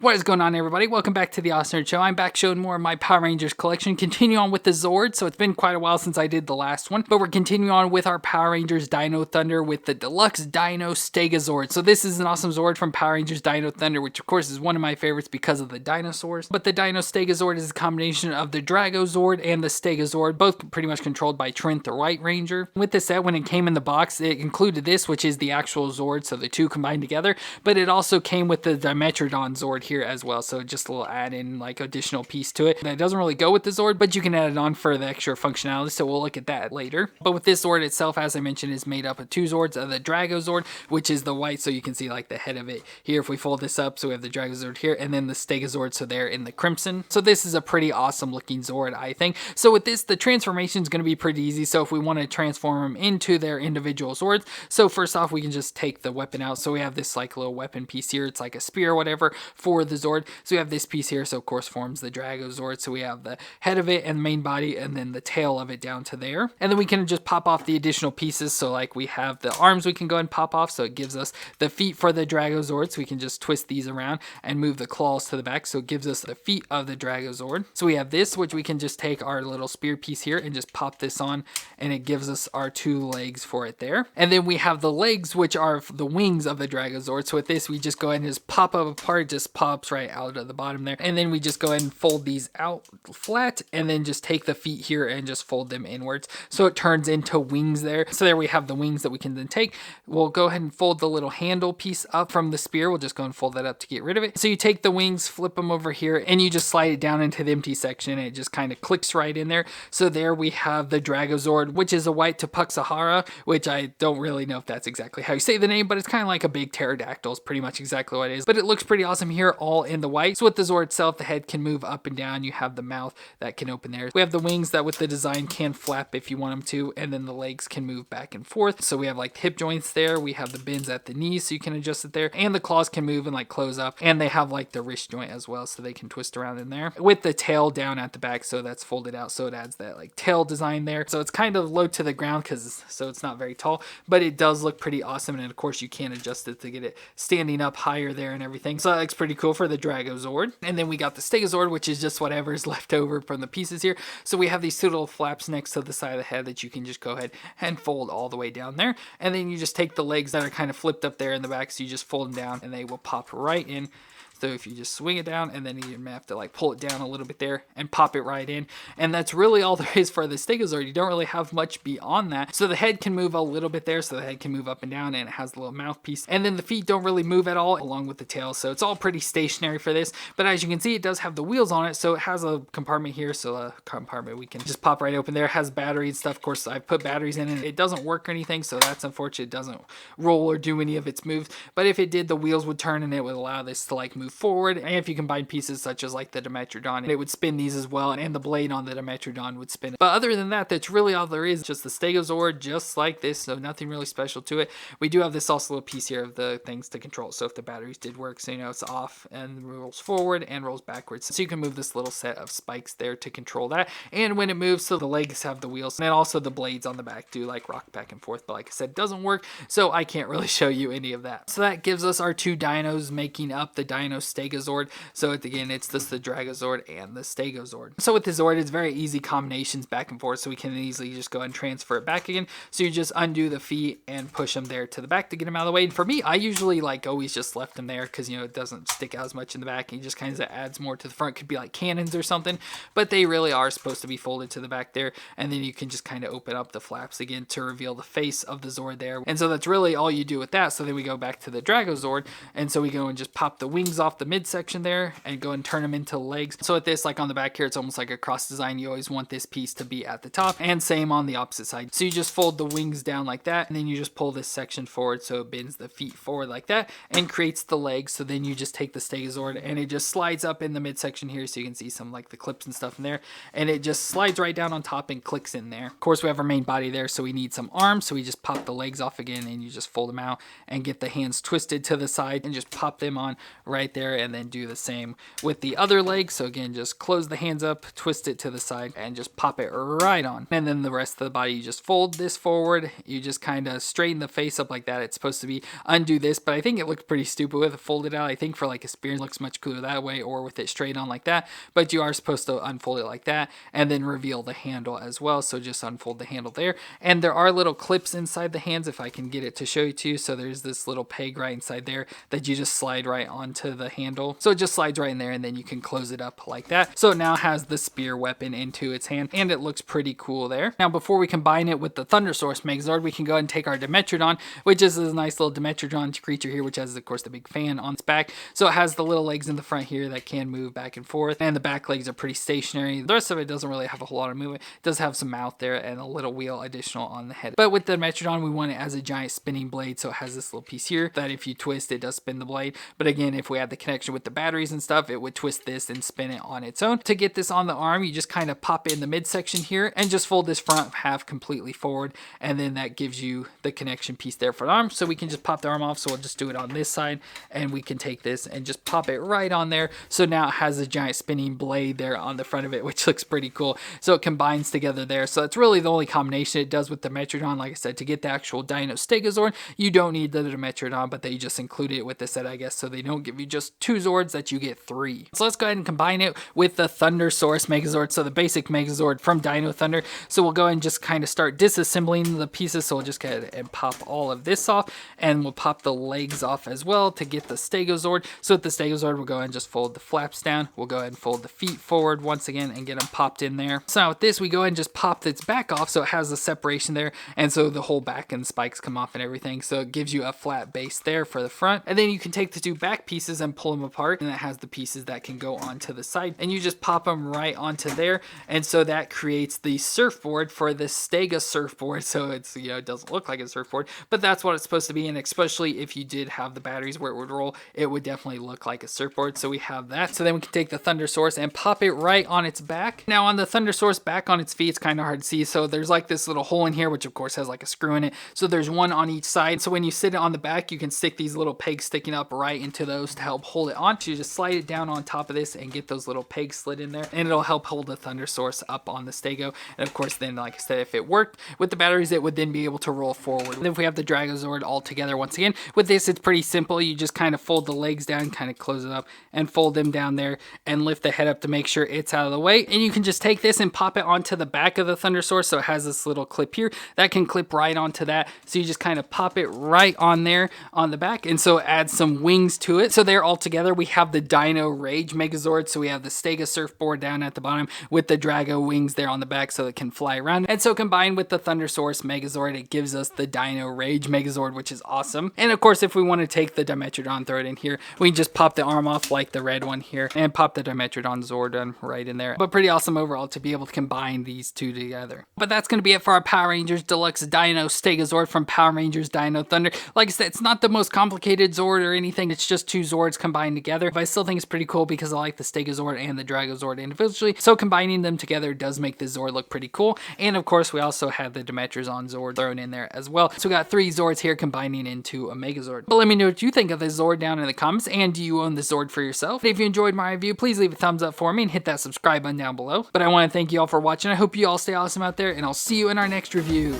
What is going on, everybody? Welcome back to the Awesome Nerd Show. I'm back showing more of my Power Rangers collection. Continue on with the Zords. So it's been quite a while since I did the last one, but we're continuing on with our Power Rangers Dino Thunder with the Deluxe Dino Stegazord. So this is an awesome Zord from Power Rangers Dino Thunder, which of course is one of my favorites because of the dinosaurs. But the Dino Stegazord is a combination of the Dragonzord and the Stegazord, both pretty much controlled by Trent, the White Ranger. With this set, when it came in the box, it included this, which is the actual Zord, so the two combined together, but it also came with the Dimetrodon Zord here as well, so just a little add-in, like, additional piece to it. That doesn't really go with the Zord, but you can add it on for the extra functionality, so we'll look at that later. But with this Zord itself, as I mentioned, is made up of two Zords, the Dragonzord, which is the white, so you can see, like, the head of it here if we fold this up, so we have the Dragonzord here, and then the Stegazord, so they're in the crimson. So this is a pretty awesome looking Zord, I think. So with this, the transformation is going to be pretty easy, so if we want to transform them into their individual Zords, so first off, we can just take the weapon out, so we have this, like, little weapon piece here, it's like a spear or whatever for the Zord. So we have this piece here, so of course forms the Dragonzord. So we have the head of it and the main body, and then the tail of it down to there. And then we can just pop off the additional pieces. So like we have the arms we can go and pop off, so it gives us the feet for the Dragonzord. So we can just twist these around and move the claws to the back, so it gives us the feet of the Dragonzord. So we have this, which we can just take our little spear piece here and just pop this on, and it gives us our two legs for it there. And then we have the legs, which are the wings of the Dragonzord. So with this, we just go ahead and just pop up apart, just pops right out of the bottom there, and then we just go ahead and fold these out flat, and then just take the feet here and just fold them inwards, so it turns into wings there. So there we have the wings that we can then take. We'll go ahead and fold the little handle piece up from the spear. We'll just go and fold that up to get rid of it. So you take the wings, flip them over here, and you just slide it down into the empty section, and it just kind of clicks right in there. So there we have the Dragonzord, which is a white Tupuxahara, which I don't really know if that's exactly how you say the name, but it's kind of like a big pterodactyl is pretty much exactly what it is. But it looks pretty awesome here, all in the white. So with the Zord itself, the head can move up and down. You have the mouth that can open there. We have the wings that with the design can flap if you want them to, and then the legs can move back and forth. So we have like hip joints there. We have the bends at the knees, so you can adjust it there, and the claws can move and like close up, and they have like the wrist joint as well, so they can twist around in there with the tail down at the back, so that's folded out, so it adds that like tail design there. So it's kind of low to the ground so it's not very tall, but it does look pretty awesome. And of course you can adjust it to get it standing up higher there and everything, so that looks pretty cool for the Dragonzord. And then we got the Stegazord, which is just whatever is left over from the pieces here. So we have these two little flaps next to the side of the head that you can just go ahead and fold all the way down there. And then you just take the legs that are kind of flipped up there in the back, so you just fold them down and they will pop right in. So if you just swing it down, and then you may have to like pull it down a little bit there and pop it right in. And that's really all there is for the Stegazord. You don't really have much beyond that. So the head can move a little bit there, so the head can move up and down, and it has a little mouthpiece. And then the feet don't really move at all, along with the tail. So it's all pretty stationary for this. But as you can see, it does have the wheels on it, so it has a compartment here. So a compartment we can just pop right open there. It has battery and stuff. Of course, I put batteries in it. It doesn't work or anything, so that's unfortunate. It doesn't roll or do any of its moves. But if it did, the wheels would turn, and it would allow this to like move forward. And if you combine pieces such as like the Dimetrodon, it would spin these as well, and the blade on the Dimetrodon would spin. But other than that, that's really all there is. Just the Stegazord, just like this, so nothing really special to it. We do have this also little piece here of the things to control, so if the batteries did work, so you know it's off and rolls forward and rolls backwards, so you can move this little set of spikes there to control that. And when it moves, so the legs have the wheels, and then also the blades on the back do like rock back and forth, but like I said, it doesn't work, so I can't really show you any of that. So that gives us our two dinos making up the Dino Stegazord. So again, it's just the Dragonzord and the Stegazord. So with the Zord, it's very easy combinations back and forth, so we can easily just go and transfer it back again. So you just undo the feet and push them there to the back to get them out of the way. And for me, I usually like always just left them there, because you know it doesn't stick out as much in the back, and it just kind of adds more to the front. Could be like cannons or something, but they really are supposed to be folded to the back there. And then you can just kind of open up the flaps again to reveal the face of the Zord there. And so that's really all you do with that. So then we go back to the Dragonzord, and so we go and just pop the wings off the midsection there and go and turn them into legs. So with this, like on the back here, it's almost like a cross design. You always want this piece to be at the top, and same on the opposite side. So you just fold the wings down like that, and then you just pull this section forward, so it bends the feet forward like that and creates the legs. So then you just take the Stegazord, and it just slides up in the midsection here, so you can see some like the clips and stuff in there, and it just slides right down on top and clicks in there. Of course, we have our main body there, so we need some arms, so we just pop the legs off again, and you just fold them out and get the hands twisted to the side and just pop them on right there. there, and then do the same with the other leg. So again, just close the hands up, twist it to the side, and just pop it right on. And then the rest of the body, you just fold this forward. You just kind of straighten the face up like that. It's supposed to be undo this, but I think it looks pretty stupid with it folded out. I think for like a spear, it looks much cooler that way, or with it straight on like that. But you are supposed to unfold it like that, and then reveal the handle as well. So just unfold the handle there. And there are little clips inside the hands, if I can get it to show you too. So there's this little peg right inside there that you just slide right onto the handle. So it just slides right in there, and then you can close it up like that. So it now has the spear weapon into its hand, and it looks pretty cool there. Now, before we combine it with the Thunder Source Megazord, we can go ahead and take our Dimetrodon, which is this nice little Dimetrodon creature here, which has, of course, the big fan on its back. So it has the little legs in the front here that can move back and forth, and the back legs are pretty stationary. The rest of it doesn't really have a whole lot of movement. It does have some mouth there and a little wheel additional on the head. But with the Dimetrodon, we want it as a giant spinning blade, so it has this little piece here that if you twist, it does spin the blade. But again, if we had the connection with the batteries and stuff, it would twist this and spin it on its own. To get this on the arm, you just kind of pop it in the midsection here and just fold this front half completely forward, and then that gives you the connection piece there for the arm. So we can just pop the arm off. So we'll just do it on this side, and we can take this and just pop it right on there. So now it has a giant spinning blade there on the front of it, which looks pretty cool. So it combines together there. So it's really the only combination it does with the Dimetrodon. Like I said, to get the actual Dino Stegazord, you don't need the Dimetrodon, but they just included it with the set, I guess, so they don't give you just 2 Zords, that you get 3. So let's go ahead and combine it with the Thunder Source Megazord, so the basic Megazord from Dino Thunder. So we'll go ahead and just kind of start disassembling the pieces. So we'll just go ahead and pop all of this off, and we'll pop the legs off as well to get the Stegosaur. So with the Stegosaur, we'll go ahead and just fold the flaps down. We'll go ahead and fold the feet forward once again and get them popped in there. So now with this, we go ahead and just pop its back off, so it has a separation there, and so the whole back and spikes come off and everything. So it gives you a flat base there for the front, and then you can take the 2 back pieces and pull them apart, and it has the pieces that can go onto the side, and you just pop them right onto there, and so that creates the surfboard for the Stega surfboard. So it's, you know, it doesn't look like a surfboard, but that's what it's supposed to be. And especially if you did have the batteries where it would roll, it would definitely look like a surfboard. So we have that. So then we can take the Thunder Source and pop it right on its back. Now on the Thunder Source back on its feet, it's kind of hard to see. So there's like this little hole in here, which of course has like a screw in it. So there's one on each side. So when you sit it on the back, you can stick these little pegs sticking up right into those to help hold it on. So you just slide it down on top of this and get those little pegs slid in there, and it'll help hold the Thunder Source up on the Stego. And of course, then like I said, if it worked with the batteries, it would then be able to roll forward. And then if we have the Dragonzord all together, once again, with this, it's pretty simple. You just kind of fold the legs down, kind of close it up, and fold them down there, and lift the head up to make sure it's out of the way. And you can just take this and pop it onto the back of the Thunder Source. So it has this little clip here that can clip right onto that. So you just kind of pop it right on there on the back, and so add some wings to it. So they're all together. We have the Dino Rage Megazord. So we have the Stega surfboard down at the bottom with the Drago wings there on the back so it can fly around. And so combined with the Thunder Source Megazord, it gives us the Dino Rage Megazord, which is awesome. And of course, if we want to take the Dimetrodon, throw it in here, we can just pop the arm off like the red one here and pop the Dimetrodon Zordon right in there. But pretty awesome overall to be able to combine these two together. But that's going to be it for our Power Rangers Deluxe Dino Stegazord from Power Rangers Dino Thunder. Like I said, it's not the most complicated Zord or anything. It's just 2 Zords combined together. But I still think it's pretty cool because I like the Stegazord and the Dragonzord individually. So combining them together does make the Zord look pretty cool. And of course, we also have the Dimetrodon Zord thrown in there as well. So we got 3 Zords here combining into a Megazord. But let me know what you think of this Zord down in the comments, and do you own the Zord for yourself? If you enjoyed my review, please leave a thumbs up for me and hit that subscribe button down below. But I want to thank you all for watching. I hope you all stay awesome out there, and I'll see you in our next review.